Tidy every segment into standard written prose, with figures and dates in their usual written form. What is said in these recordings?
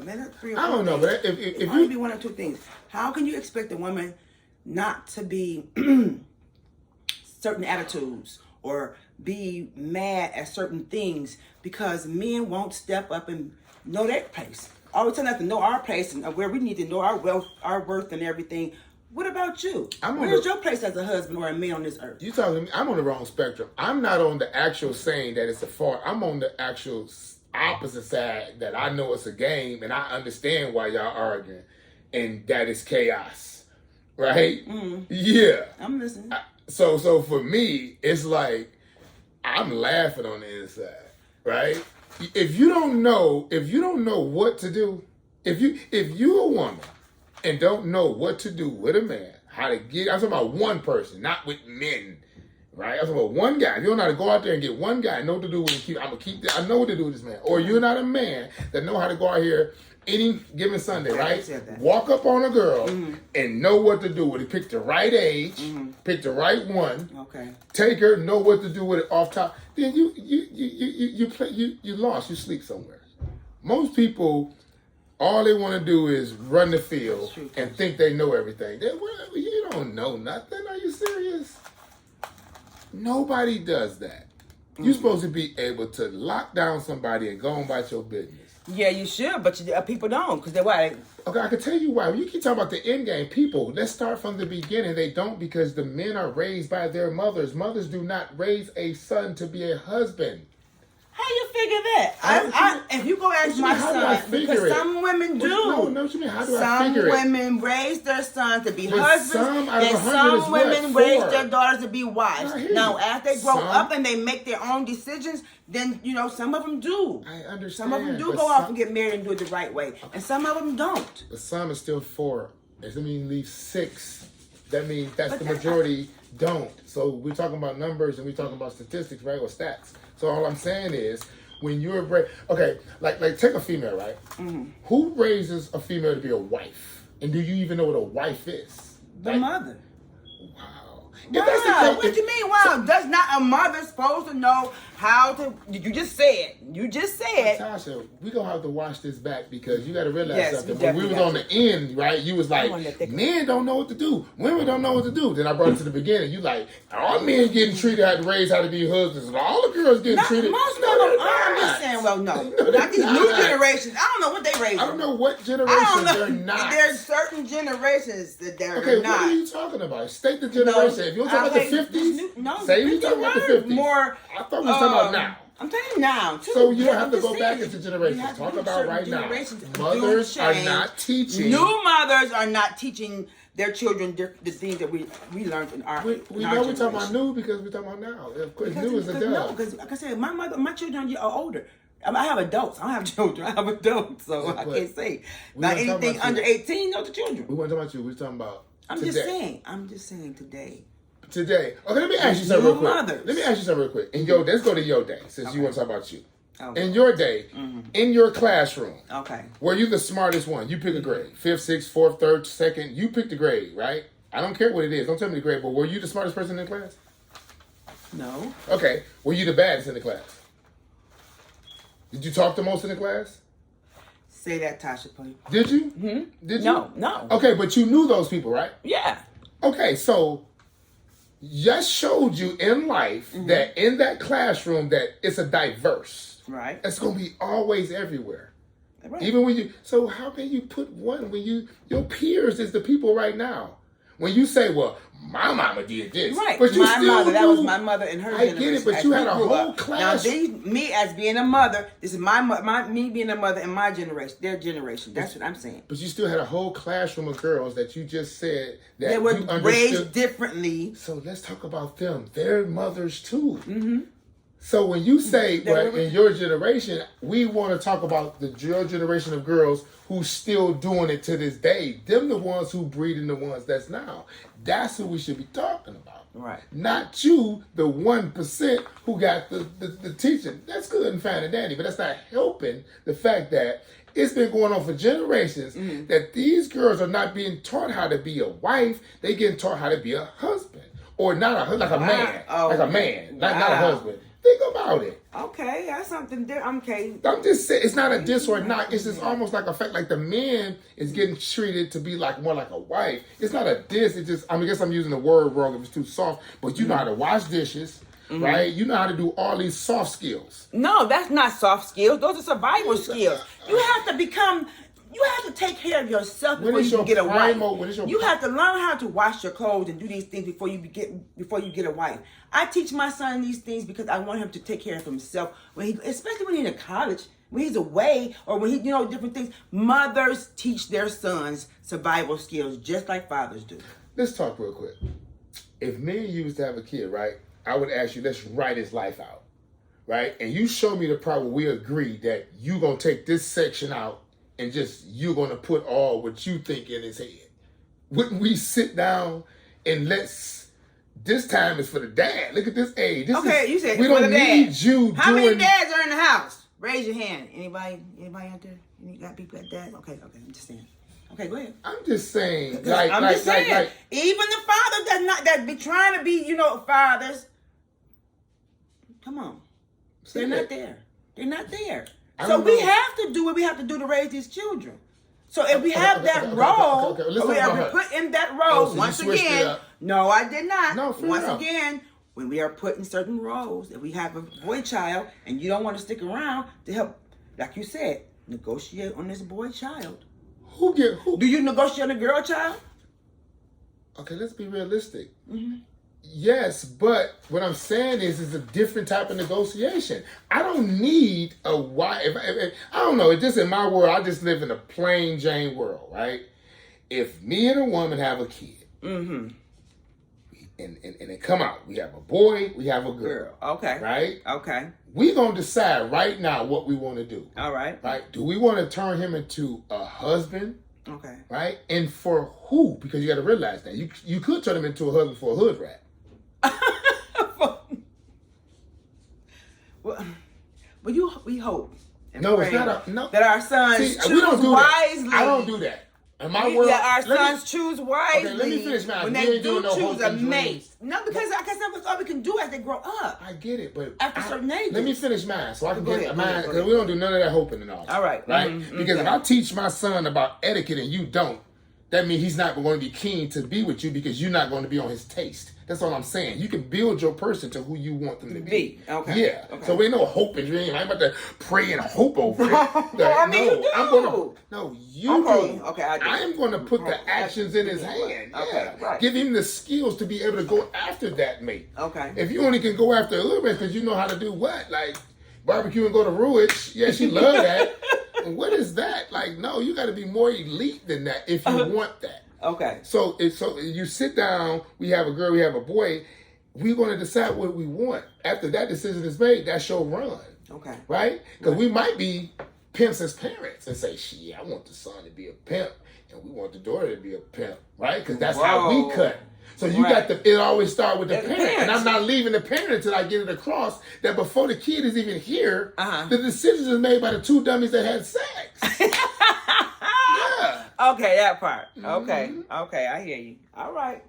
but maybe that's 3 or 4 I don't know, things. but if you you be one or two things, how can you expect a woman not to be certain attitudes or be mad at certain things because men won't step up and know their place? Always telling us to know our place and where we need to know our wealth, our worth, and everything. What about you? Where's your place as a husband or a man on this earth? You talking to me? I'm on the wrong spectrum. I'm not on the actual saying that it's a fault. I'm on the actual opposite side that I know it's a game and I understand why y'all arguing, and that is chaos, right? Mm-hmm. Yeah, I'm listening. So for me, it's like I'm laughing on the inside, right? If you don't know what to do, if you a woman and don't know what to do with a man, how to get, I'm talking about one person, not with men, right? I'm talking about one guy. If you don't know how to go out there and get one guy, know what to do with him, I know what to do with this man. Or you're not a man that know how to go out here any given Sunday, right? Walk up on a girl and know what to do with it. Pick the right age, pick the right one. Okay. Take her, know what to do with it off top. Then you lost. You sleep somewhere. Most people, all they want to do is run the field and think they know everything. You don't know nothing. Are you serious? Nobody does that. You're supposed to be able to lock down somebody and go on about your business. Yeah, you should, but people don't, because they're why. Okay, I can tell you why. When you keep talking about the end game, people, let's start from the beginning. They don't, because the men are raised by their mothers. Mothers do not raise a son to be a husband. How you figure that? If you go ask my son, because some women do. No, what you mean? How do I figure it? Some women raise their sons to be husbands, and some women raise their daughters to be wives. Now, as they grow up and they make their own decisions, then, some of them do. I understand. Some of them do go off and get married and do it the right way. And some of them don't. But some is still 4. That means leave 6. That means that's the majority don't. So we're talking about numbers and we're talking about statistics, right? Or stats. So all I'm saying is, when you're like take a female, right? Mm-hmm. Who raises a female to be a wife? And do you even know what a wife is? The mother. Wow. Wow. What do you mean? Wow. So, does not a mother supposed to know how to? You just said. Tasha, we gonna have to watch this back, because you got to realize something. When we was on the end, right? You was like, men don't know what to do. Women don't know what to do. Then I brought it to the beginning. You like, all men getting treated how to raise how to be husbands, and all the girls getting treated. Most of them are. I'm just saying. Well, no, not these new generations. I don't know what they raise. I don't know what generations they're not. There's certain generations that they're not. Okay, what are you talking about? State the generation. If you're talking about the 50s, say you're talking about the 50s. More. I thought we were talking about now. I'm telling you now. Too. So you don't have to go back into generations. Talk about right now. Mothers are not teaching. New mothers are not teaching their children the things that we learned in our. We know we're talking about new because we're talking about now. Of course, new is a dub. No, because like I said, my children are older. I have adults. I don't have children. I have adults, so I can't say. Not anything under 18, no, the children. We weren't talking about you. We're talking about. I'm just saying today. Okay, let me ask you something real quick. Let me ask you something real quick. Let's go to your day, since you want to talk about you. Okay. In your day, in your classroom, were you the smartest one? You pick a grade. 5th, 6th, 4th, 3rd, 2nd. You pick the grade, right? I don't care what it is. Don't tell me the grade, but were you the smartest person in the class? No. Okay. Were you the baddest in the class? Did you talk the most in the class? Say that, Tasha, please. Did you? Mm-hmm. Did you? No. Okay, but you knew those people, right? Yeah. Okay, so just showed you in life that in that classroom that it's a diverse. Right. It's going to be always everywhere. Right. Even when you, so how can you put one when your peers is the people right now? When you say, well, my mama did this. Right. But you that was my mother and her generation. I get it, but you had a whole class. Now, me as being a mother, this is me being a mother and my generation, their generation. That's what I'm saying. But you still had a whole classroom of girls that you just said that they were you understood. Raised differently. So let's talk about them. They're mothers too. Mm-hmm. So when you say, well, in your generation, we want to talk about your generation of girls who's still doing it to this day. Them the ones who breeding the ones that's now. That's who we should be talking about. Right. Not you, the 1% who got the teaching. That's good and fine and dandy, but that's not helping the fact that it's been going on for generations that these girls are not being taught how to be a wife. They getting taught how to be a husband. Or not like a man. Like a man. Not a husband. Think about it. Okay, that's something different. Okay. I'm just saying, it's not a diss or not. It's just almost like a fact, like the man is getting treated to be like more like a wife. It's not a diss. It's just, I mean, I guess I'm using the word wrong if it's too soft, but you know how to wash dishes, right? You know how to do all these soft skills. No, that's not soft skills. Those are survival skills. You have to become. You have to take care of yourself before you can get a wife. You have to learn how to wash your clothes and do these things before you get a wife. I teach my son these things because I want him to take care of himself especially when he's in college, when he's away, or when he different things. Mothers teach their sons survival skills just like fathers do. Let's talk real quick. If me and you was to have a kid, right? I would ask you, let's write his life out, right? And you show me the part where we agree that you gonna take this section out. And just you're gonna put all what you think in his head. Wouldn't we sit down and this time is for the dad. Look at this age. You said we don't need you. How many dads are in the house? Raise your hand. Anybody out there? You got people that dad? Okay, I'm just saying. Okay, go ahead. I'm just saying. Even the father that be trying to be, fathers. Come on. They're not there. They're not there. So we have to do what we have to do to raise these children. So if we have that role, we have to put in that role once again. No, I did not. No, once again, when we are put in certain roles, if we have a boy child and you don't want to stick around to help, like you said, negotiate on this boy child. Who? Do you negotiate on a girl child? Okay, let's be realistic. Mm-hmm. Yes, but what I'm saying is it's a different type of negotiation. I don't need a wife. If I don't know. It's just in my world. I just live in a plain Jane world, right? If me and a woman have a kid, and it come out, we have a boy, we have a girl. Okay. Right? Okay. We gonna decide right now what we want to do. All right. Right? Do we want to turn him into a husband? Okay. Right? And for who? Because you got to realize that you could turn him into a husband for a hood rat. We hope. No, it's not that our sons choose we don't do wisely. That. I don't do that. In my world, that our sons choose wisely. Okay, let me finish, man. When they do choose a mate. No, because that's all we can do as they grow up. I get it, but after certain ages. Let me finish mine so I can get mine, because we don't do none of that hoping and all. All right. Right? Because if I teach my son about etiquette and you don't, that means he's not going to be keen to be with you because you're not going to be on his taste. That's all I'm saying. You can build your person to who you want them to be. Okay. Yeah. Okay. So we ain't no hope and dream. I ain't about to pray and hope over it. I mean, you do. You do. Okay. I am going to put the actions in his hand. Okay. Yeah. Right. Give him the skills to be able to go after that mate. Okay. If you only can go after a little bit because you know how to do what? Like barbecue and go to Ruich. Yeah, she love that. And what is that? Like, no, you got to be more elite than that if you want that. Okay. So you sit down, we have a girl, we have a boy, we're going to decide what we want. After that decision is made, that's your run. Okay. Right? Because we might be pimps as parents and say, shit, I want the son to be a pimp and we want the daughter to be a pimp. Right? Because that's how we cut. So you got it always start with the parent. And I'm not leaving the parent until I get it across that before the kid is even here, the decisions is made by the two dummies that had sex. Yeah. Okay, that part. Okay, I hear you. All right,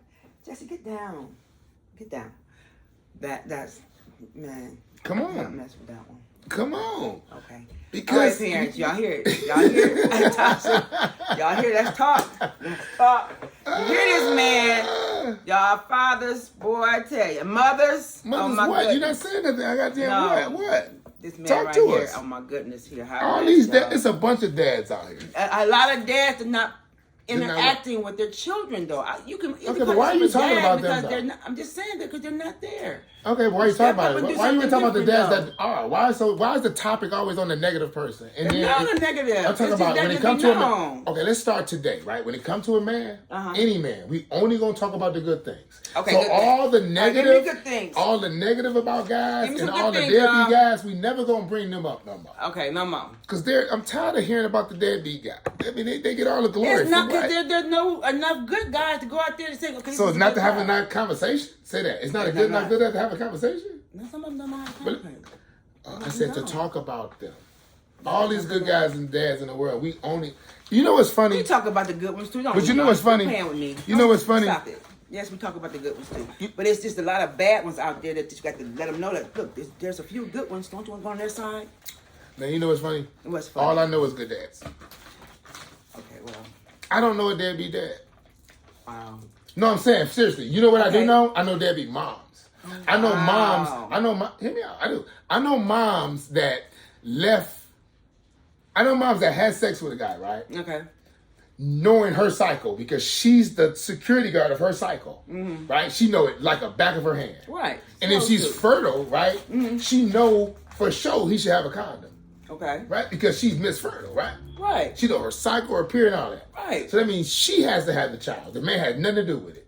Jesse, get down. That's man. Come on. I'm not mess with that one. Come on. Okay. Because all right, parents, y'all hear it. Y'all hear it. Tasha, y'all hear it. Let's talk. You hear this, man? Y'all fathers, boy, I tell you. Mothers, what? Goodness. You're not saying nothing. I got damn what? This man Talk right to here. us. Oh my goodness, here. All these dads, it's a bunch of dads out here. A lot of dads are not interacting with their children, though. You can. Okay, but why are you talking about them? They're not, I'm just saying that because they're not there. Okay, why are you talking about it? Why are you talking about the dads that are? Why is the topic always on the negative person? And it's not a negative. I'm talking about when it comes to a man. Okay, let's start today, right? When it comes to a man, any man, we only gonna talk about the good things. Okay, so all the negative, good things. all the negative about guys and all the deadbeat guys, we never gonna bring them up no more. Okay, no more. Because I'm tired of hearing about the deadbeat guy. I mean, they get all the glory. It's not because there's no enough good guys to go out there and say, okay. So it's not to have a nice conversation. Say that it's not enough good to have a conversation. No, some of them don't have conversation. I said to talk about them. All these good guys and dads in the world, we only. You know what's funny? We talk about the good ones too. But you know what's funny? Playing with me. You know what's funny? Stop it. Yes, we talk about the good ones too. But it's just a lot of bad ones out there that you got to let them know that, look, there's a few good ones. Don't you want to go on their side? Now, you know what's funny? What's funny? All I know is good dads. Okay, well. I don't know a deadbeat dad. Wow. No, I'm saying, seriously. You know what I do know? I know deadbeat moms. I know moms. Hear me out. I do. I know moms that left. I know moms that had sex with a guy, right? Okay. Knowing her cycle because she's the security guard of her cycle, right? She know it like a back of her hand. Right. And if she's fertile, right, she know for sure he should have a condom. Okay. Right? Because she's Miss Fertile, right? Right. She know her cycle, her period, and all that. Right. So that means she has to have the child. The man had nothing to do with it.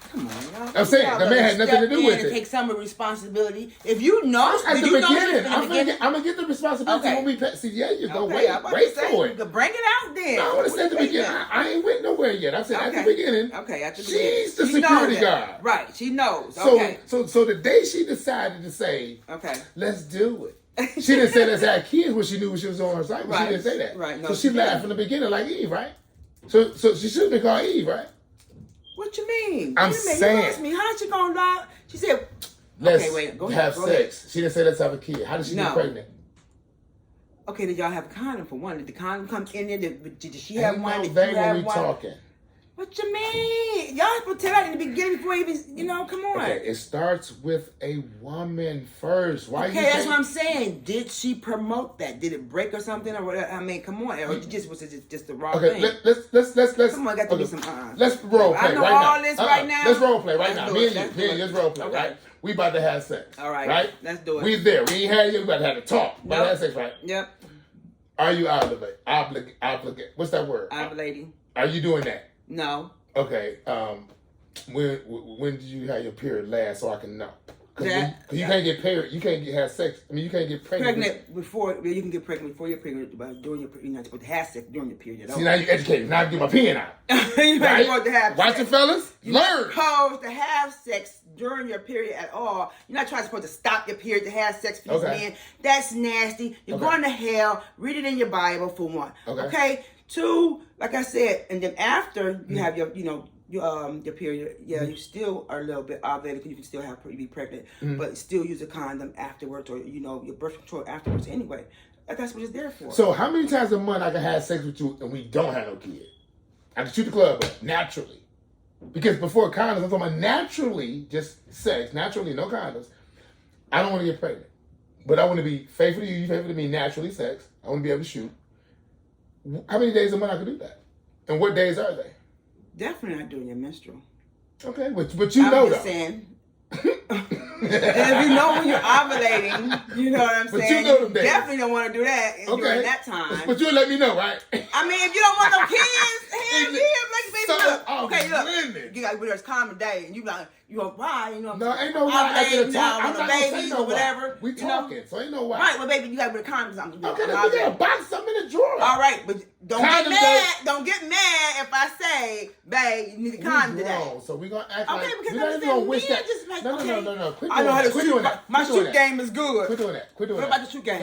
Come on, y'all. I'm saying, the man had nothing to do with it. Take some responsibility. If you know, At the beginning, I'm gonna get the responsibility when we pass. See, yeah, you go wait for it. You can bring it out then. No, I want to say at the beginning. I ain't went nowhere yet. I said at the beginning. Okay, at the beginning. She's the security guard. Right, she knows. So, okay. so the day she decided to say, okay, let's do it. She didn't say let's have kids when she knew she was on her side. Right. She didn't say that. Right. No, so she laughed from the beginning like Eve, right? So she should have been called Eve, right? What you mean? I'm saying. You asked me, how'd you gonna lie? She said, let's okay, wait, go have ahead, go sex. ahead. She didn't say let's have a kid. How did she get pregnant? Okay, did y'all have a condom for one? Did the condom come in there? Did she have one? Did you you have have one? Talking. What you mean? Y'all supposed to tell that in the beginning before you even, come on. Okay, it starts with a woman first. Why? Okay, that's what I'm saying. Did she promote that? Did it break or something or whatever? I mean, come on. Or was it just the raw thing? Okay, let's. Come on, got to be some. Let's role play I know right all now. this right now. Let's role play right now. Me and let's you, let's role play, right? We about to have sex. All right. Right? Let's do it. We there. We ain't had it yet. We about to have a talk. About to have sex, right? Yep. Are you obligate? What's that word? Ovulating. Are you doing that? No. Okay. When did you have your period last, so I can know? Because you can't get period. You can't have sex. I mean, you can't get pregnant. Before you can get pregnant before your period, but during your period, you're not supposed to have sex during your period. See, now you educated. Now I get my pen out. You're not supposed to have Watch sex. it, fellas. You're Learn. not supposed to have sex during your period at all. You're not supposed to stop your period to have sex for these men. That's nasty. You're going to hell. Read it in your Bible for one. Okay. Two, like I said, and then after you have your period, you still are a little bit ovulated because you can still be pregnant, but still use a condom afterwards or your birth control afterwards anyway. That's what it's there for. So how many times a month I can have sex with you and we don't have no kid? I can shoot the club up naturally. Because before condoms, I'm talking about naturally, just sex, naturally, no condoms. I don't want to get pregnant. But I want to be faithful to you, you faithful to me, naturally sex. I want to be able to shoot. How many days a month I can do that? And what days are they? Definitely not doing your menstrual. Okay, but you know I'm just saying. And if you know when you're ovulating, you know what I'm saying? But you know them days. Definitely don't want to do that during that time. But you'll let me know, right? I mean, if you don't want no kids, hell yeah, look. Women. You got there's common day, and you like, why? No, ain't no why. I get a talk. I'm not gonna say no whatever. We talking, so ain't no why. Right, well, baby, you got to put condoms on. Okay, then we got a box something in the drawer. All right, but don't get mad. Don't get mad if I say, babe, you need a condom today. So we gonna act like we're not even gonna wish that. No. Quit doing that. Quit doing that. My shoot game is good. Quit doing that. Quit doing that. What about the shoot game?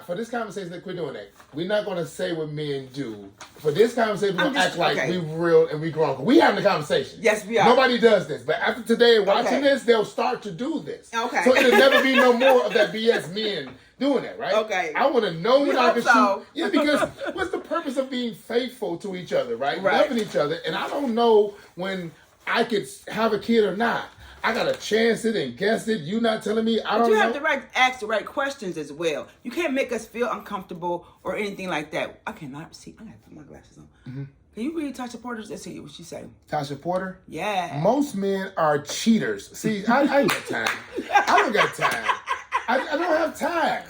For this conversation, quit doing that. We're not gonna say what men do. For this conversation, we're gonna act like we real and we grown. We having a conversation. Yes, we are. Nobody does this, but after today, watching this, they'll start to do this. Okay. So it'll never be no more of that BS men doing that, right? Okay. I want to know when I can so. shoot. Yeah, because what's the purpose of being faithful to each other, right? Loving each other, and I don't know when I could have a kid or not. I gotta chance it and guess it. You not telling me. I don't know. You have to ask the right questions as well. You can't make us feel uncomfortable or anything like that. I cannot see. I gotta put my glasses on. Mm-hmm. Can you read Tasha Porter's? Let's see what she say. Tasha Porter? Yeah. Most men are cheaters. See, I ain't got time. I don't got time. I don't have time.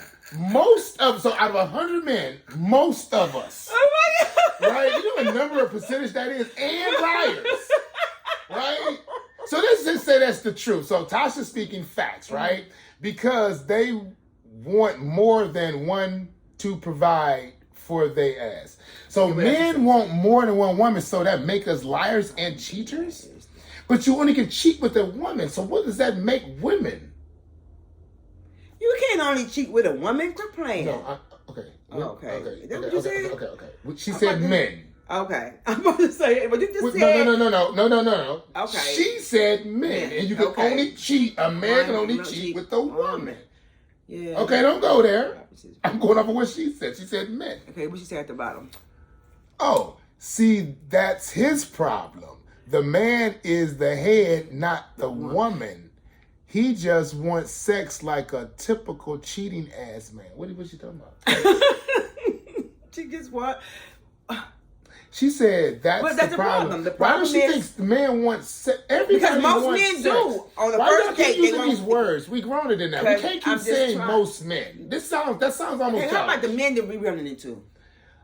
So out of 100 men, most of us, right? You know the number of percentage that is, and liars, right? So let's just say that's the truth. So Tasha's speaking facts, right? Because they want more than one to provide for their ass. So men want more than one woman, so that make us liars and cheaters? But you only can cheat with a woman, so what does that make women? You can't only cheat with a woman. Quit playing. No, okay. Okay. Okay. That's what you said? Okay. She said men. Okay. I'm about to say it, but you just No, said... no. Okay. She said men. And you can only cheat, a man can only cheat with a woman. Yeah. Okay, don't go there. I'm going off of what she said. She said men. Okay, what she said at the bottom? Oh, see, that's his problem. The man is the head, not the woman. He just wants sex like a typical cheating ass man. What she talking about? She just what? She said that's the problem. The Why problem does she is... think the man wants sex? Because most men do. On the first date, they using these words. We grown than that. We can't keep saying most men. That sounds almost how about the men that we running into?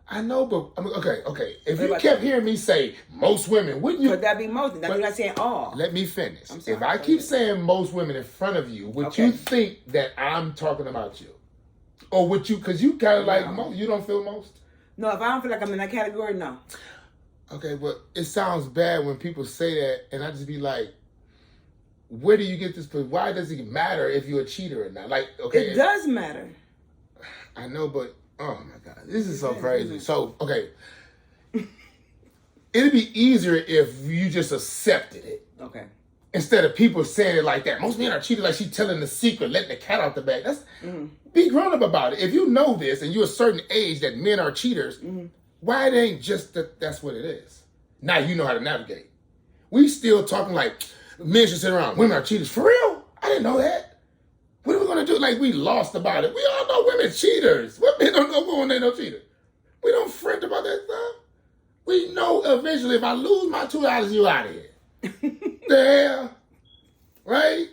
I know, but I mean, okay. If you kept hearing me say most women, wouldn't you? Could that be most? You're not saying all. Let me finish. Sorry, if I keep saying most women in front of you, would you think that I'm talking about you? Or would you, because you kind of like most, you don't feel most? No, if I don't feel like I'm in that category, no. Okay, but it sounds bad when people say that, and I just be like, where do you get this? Why does it matter if you're a cheater or not? Like, okay. It does matter. I know, but oh my God, this is so crazy. So, okay. It'd be easier if you just accepted it. Okay. Instead of people saying it like that. Most men are cheating like she telling the secret, letting the cat out the bag. That's be grown up about it. If you know this and you're a certain age that men are cheaters, why it ain't just that's what it is. Now you know how to navigate. We still talking like men should sit around. Women are cheaters. For real? I didn't know that. What are we gonna do? Like we lost about it. We all know women cheaters. What men don't know when they no cheater? We don't fret about that stuff. We know eventually if I lose my $2, you out of here. The hell? Right?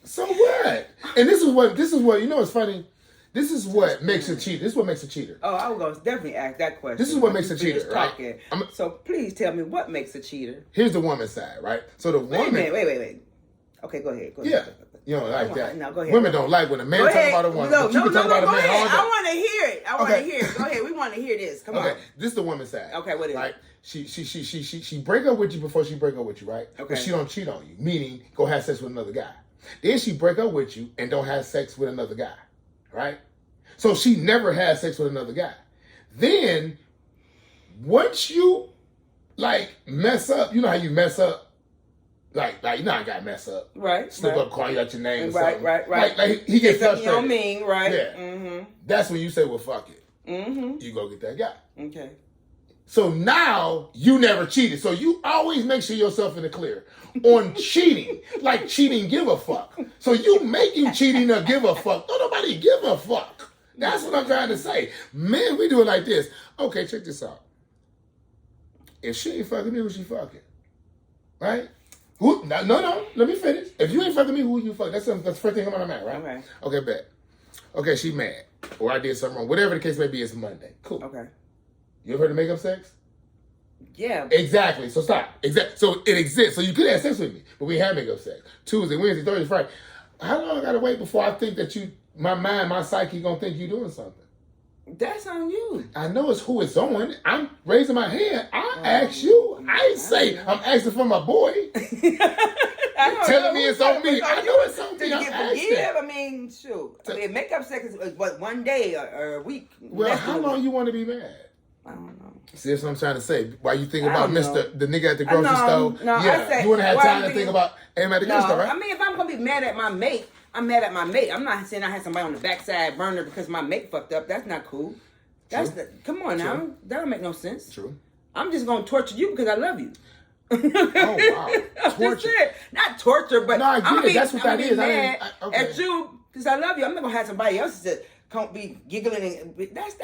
So what? And this is what, you know what's funny? This is what makes a cheater. This is what makes a cheater. Oh, I was going to definitely ask that question. This is what makes a cheater, right? So please tell me what makes a cheater. Here's the woman's side, right? So the woman... Wait. Okay, go ahead. Yeah. You don't like that. No, go ahead. Women don't like when a man talk about a woman. No, but you can talk about a man all day. I want to hear it. I want to hear it. Go ahead. We want to hear this. Come on. Okay, this is the woman's side. Okay, what is it? She break up with you before she break up with you, right? Okay. But she don't cheat on you, meaning go have sex with another guy. Then she break up with you and don't have sex with another guy, right? So she never has sex with another guy. Then once you like mess up, you know how you mess up. Like you know I got mess up. Right. Slip up, call you out your name or something. Right. Like he gets frustrated. You don't mean, right? Yeah. Mm-hmm. That's when you say, well, fuck it. Mm-hmm. You go get that guy. Okay. So now you never cheated. So you always make sure yourself in the clear on cheating. Like cheating give a fuck. So you making cheating a give a fuck. Don't nobody give a fuck. That's what I'm trying to say. Men, we do it like this. Okay, check this out. If she ain't fucking me, who she fucking? Right? Who? No. Let me finish. If you ain't fucking me, who you fuck? That's the first thing I'm on my mind, right? Okay, bet. Okay, she mad. Or I did something wrong. Whatever the case may be, it's Monday. Cool. Okay. You ever heard of makeup sex? Yeah. Exactly. So stop. So it exists. So you could have sex with me, but we had makeup sex. Tuesday, Wednesday, Thursday, Friday. How long I gotta wait before I think that my mind, my psyche gonna think you doing something? That's on you. I know it's who it's on. I'm raising my hand. I ask you. I ain't say I'm asking for my boy. Telling me it's on me. I know it's on me. I'm asking. I mean, shoot. I mean, makeup sex is what, one day or a week. Well, how long you want to be mad? I don't know. See, that's what I'm trying to say. Why you think about the nigga at the grocery store? No, yeah, you want to have time to think about him at the grocery store, right? I mean, if I'm gonna be mad at my mate, I'm mad at my mate. I'm not saying I had somebody on the backside burner because my mate fucked up. That's not cool. Come on now. That don't make no sense. True. I'm just gonna torture you because I love you. Oh wow. Torture. Not torture, but no, I get it. That's what that is. Mad at you because I love you. I'm not gonna have somebody else to can't be giggling. That's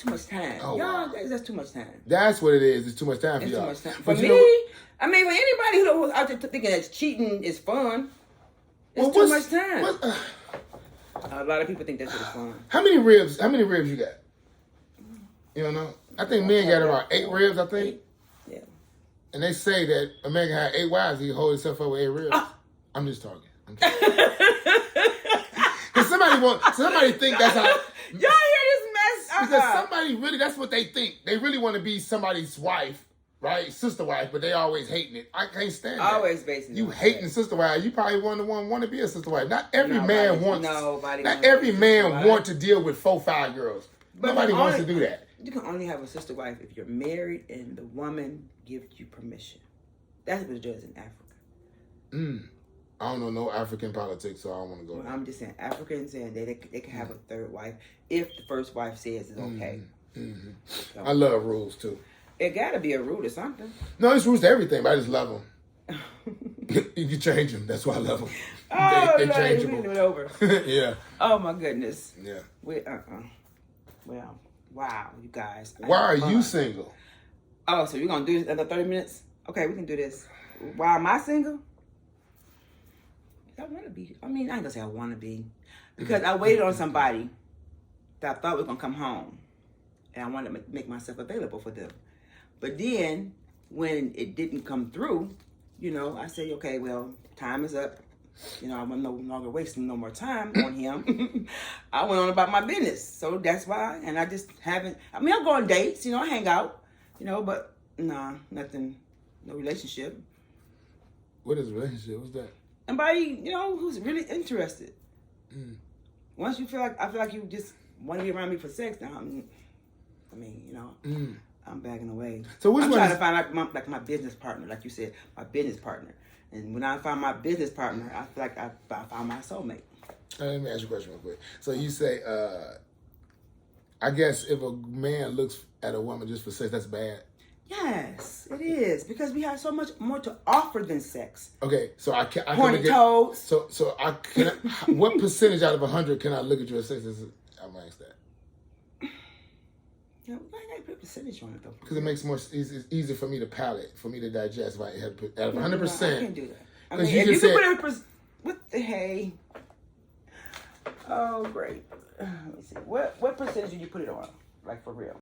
too much time. Oh, y'all, that's too much time. That's what it is. It's too much time for y'all. Too much time. For me, I mean, for anybody who's out there thinking that cheating is fun, it's too much time. A lot of people think that shit is fun. How many ribs you got? You don't know? I think men got about 8 ribs, I think. Yeah. And they say that a man can have 8 wives, he can hold himself up with 8 ribs. I'm just talking. Because somebody think that's how... Y'all hear this mess? Because somebody really, that's what they think. They really want to be somebody's wife, right? Sister wife, but they always hating it. I can't stand that. Always basically. You hating sister wife. You probably want to be a sister wife. Not every man wants... Nobody Not every man want to deal with 4, 5 girls. But nobody wants to do that. You can only have a sister wife if you're married and the woman gives you permission. That's what it does in Africa. I don't know no African politics, so I don't want to go there. I'm just saying, Africans and they can have a third wife if the first wife says it's okay. So, I love rules too. it got to be a rule or something. No, there's rules to everything, but I just love them. You can change them. That's why I love them. Oh, They're no, changeable. we it over. Yeah. Oh my goodness. Yeah. Well, wow, you guys. Why are you single? Oh, so you're gonna do this another 30 minutes? Okay, we can do this. Why am I single? I want to be. I mean, I ain't gonna say I want to be, because I waited on somebody that I thought was gonna come home, and I wanted to make myself available for them. But then, when it didn't come through, I say, okay, well, time is up. I'm no longer wasting no more time on him. I went on about my business, so that's why. And I just haven't. I mean, I'll go on dates, I hang out, but nah, nothing, no relationship. What is a relationship? What's that? Somebody, who's really interested. Once you I feel like you just want to be around me for sex. Now, I'm backing away. So which I'm one trying is- to find my business partner, like you said, my business partner. And when I find my business partner, I feel like I found my soulmate. Let me ask you a question real quick. So you say, I guess if a man looks at a woman just for sex, that's bad. Yes, it is, because we have so much more to offer than sex. Okay, so I Horny toes. So I can. What percentage out of 100 can I look at you as sex? I'm gonna ask that Why gotta put a percentage on it though? because it makes it's easier for me to palate, for me to digest. If I had to put out of 100%. I can't do that. I 'Cause mean, you if you just can said- put what the hey? Oh, great. Let me see. What percentage did you put it on? Like for real?